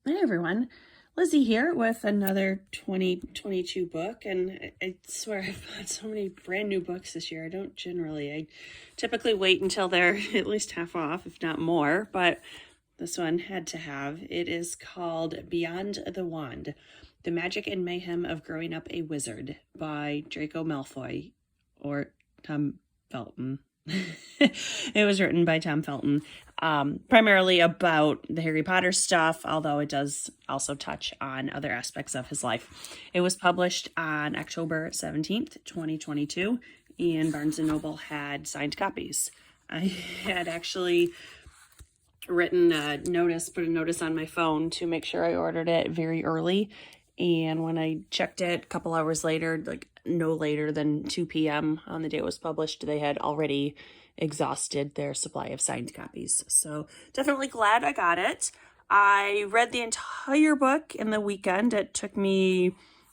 Hi everyone, Lizzie here with another 2022 book, and I swear I've bought so many brand new books this year. I typically wait until they're at least half off, if not more, but this one had to have. It is called Beyond the Wand, The Magic and Mayhem of Growing Up a Wizard by Draco Malfoy, or Tom Felton. It was written by Tom Felton, primarily about the Harry Potter stuff, although it does also touch on other aspects of his life. It was published on October 17th, 2022, and Barnes & Noble had signed copies. I had actually put a notice on my phone to make sure I ordered it very early. And when I checked it a couple hours later, like no later than 2 p.m. on the day it was published, they had already exhausted their supply of signed copies. So definitely glad I got it. I read the entire book in the weekend. I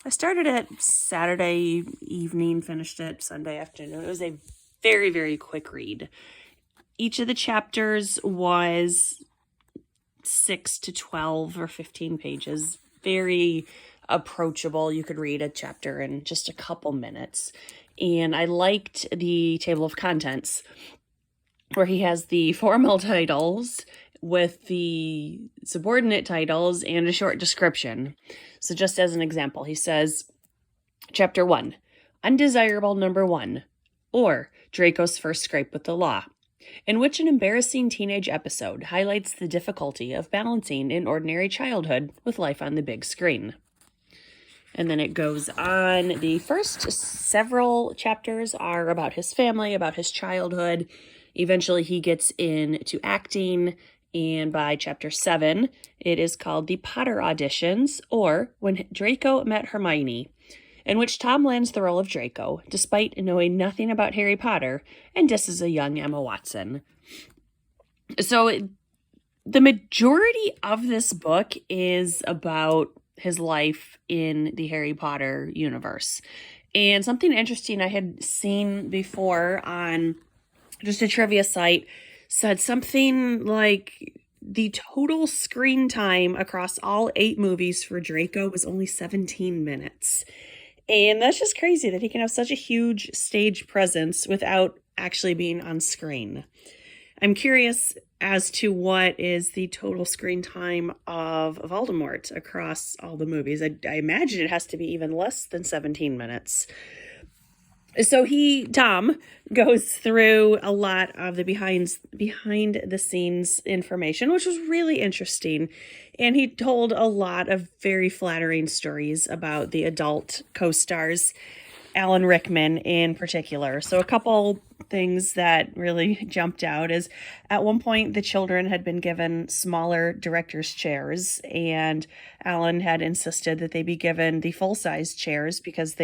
started it Saturday evening, finished it Sunday afternoon. It was a very, very quick read. Each of the chapters was 6 to 12 or 15 pages. Very approachable. You could read a chapter in just a couple minutes. And I liked the table of contents where he has the formal titles with the subordinate titles and a short description. So just as an example, he says, Chapter 1, Undesirable Number 1, or Draco's First Scrape with the Law, in which an embarrassing teenage episode highlights the difficulty of balancing an ordinary childhood with life on the big screen. And then it goes on. The first several chapters are about his family, about his childhood. Eventually he gets into acting, and by chapter 7, it is called The Potter Auditions, or When Draco Met Hermione, in which Tom lands the role of Draco, despite knowing nothing about Harry Potter, and disses a young Emma Watson. So the majority of this book is about his life in the Harry Potter universe. And something interesting I had seen before on just a trivia site said something like the total screen time across all 8 movies for Draco was only 17 minutes. And that's just crazy that he can have such a huge stage presence without actually being on screen. I'm curious as to what is the total screen time of Voldemort across all the movies. I imagine it has to be even less than 17 minutes. So Tom, goes through a lot of the behind the scenes information, which was really interesting. And he told a lot of very flattering stories about the adult co-stars, Alan Rickman in particular. So a couple things that really jumped out is at one point the children had been given smaller director's chairs, and Alan had insisted that they be given the full-size chairs because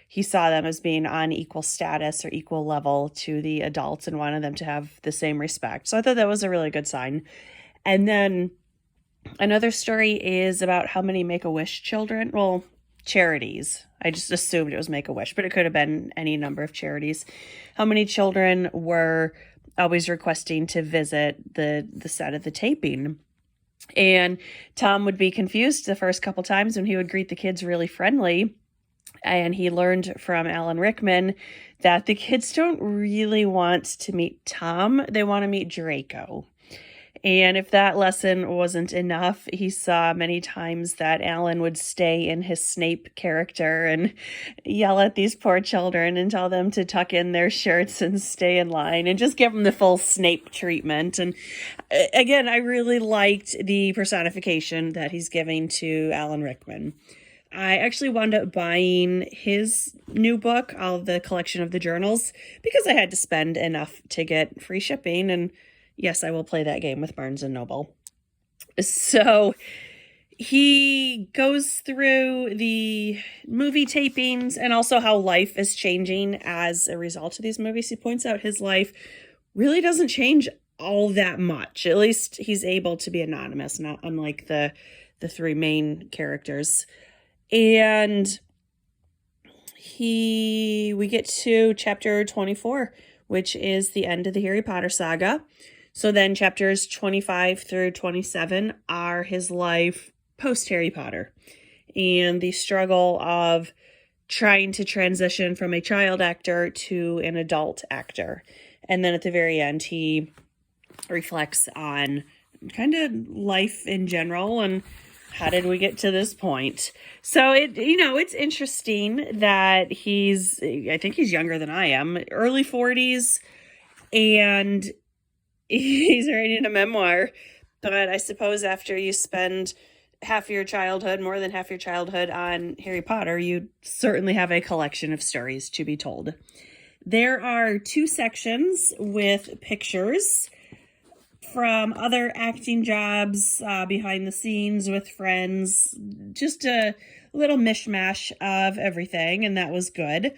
he saw them as being on equal status or equal level to the adults and wanted them to have the same respect. So I thought that was a really good sign. And then another story is about how many Make-A-Wish children, charities. I just assumed it was Make-A-Wish, but it could have been any number of charities. How many children were always requesting to visit the set of the taping. And Tom would be confused the first couple times when he would greet the kids really friendly. And he learned from Alan Rickman that the kids don't really want to meet Tom. They want to meet Draco. And if that lesson wasn't enough, he saw many times that Alan would stay in his Snape character and yell at these poor children and tell them to tuck in their shirts and stay in line and just give them the full Snape treatment. And again, I really liked the personification that he's giving to Alan Rickman. I actually wound up buying his new book, all of the collection of the journals, because I had to spend enough to get free shipping. And yes, I will play that game with Barnes & Noble. So he goes through the movie tapings and also how life is changing as a result of these movies. He points out his life really doesn't change all that much. At least he's able to be anonymous, not unlike the 3 main characters. And we get to chapter 24, which is the end of the Harry Potter saga. So then chapters 25 through 27 are his life post Harry Potter and the struggle of trying to transition from a child actor to an adult actor. And then at the very end, he reflects on kind of life in general and how did we get to this point. So it's interesting that I think he's younger than I am, early 40s, and he's writing a memoir. But I suppose after you spend more than half your childhood on Harry Potter, you certainly have a collection of stories to be told. There are 2 sections with pictures from other acting jobs, behind the scenes with friends, just a little mishmash of everything, and that was good.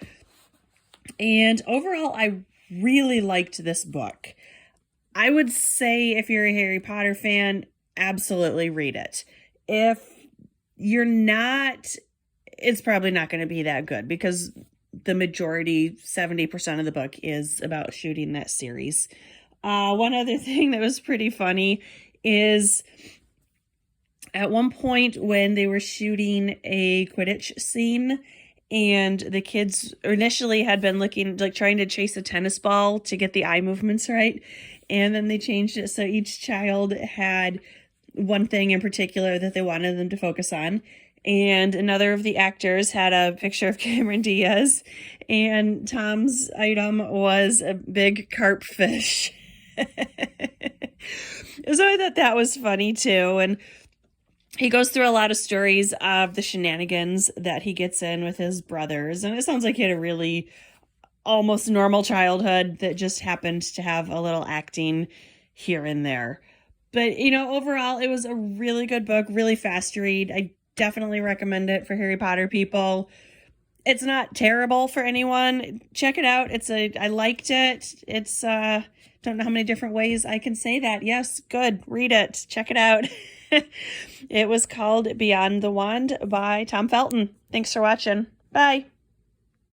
And overall, I really liked this book. I would say if you're a Harry Potter fan, absolutely read it. If you're not, it's probably not going to be that good because the majority, 70% of the book is about shooting that series. One other thing that was pretty funny is at one point when they were shooting a Quidditch scene and the kids initially had been trying to chase a tennis ball to get the eye movements right. And then they changed it so each child had one thing in particular that they wanted them to focus on. And another of the actors had a picture of Cameron Diaz, and Tom's item was a big carp fish. So I thought that was funny too. And he goes through a lot of stories of the shenanigans that he gets in with his brothers. And it sounds like he had a really almost normal childhood that just happened to have a little acting here and there. But, overall, it was a really good book, really fast read. I definitely recommend it for Harry Potter people. It's not terrible for anyone. Check it out. I liked it. It's, don't know how many different ways I can say that. Yes, good. Read it. Check it out. It was called Beyond the Wand by Tom Felton. Thanks for watching. Bye.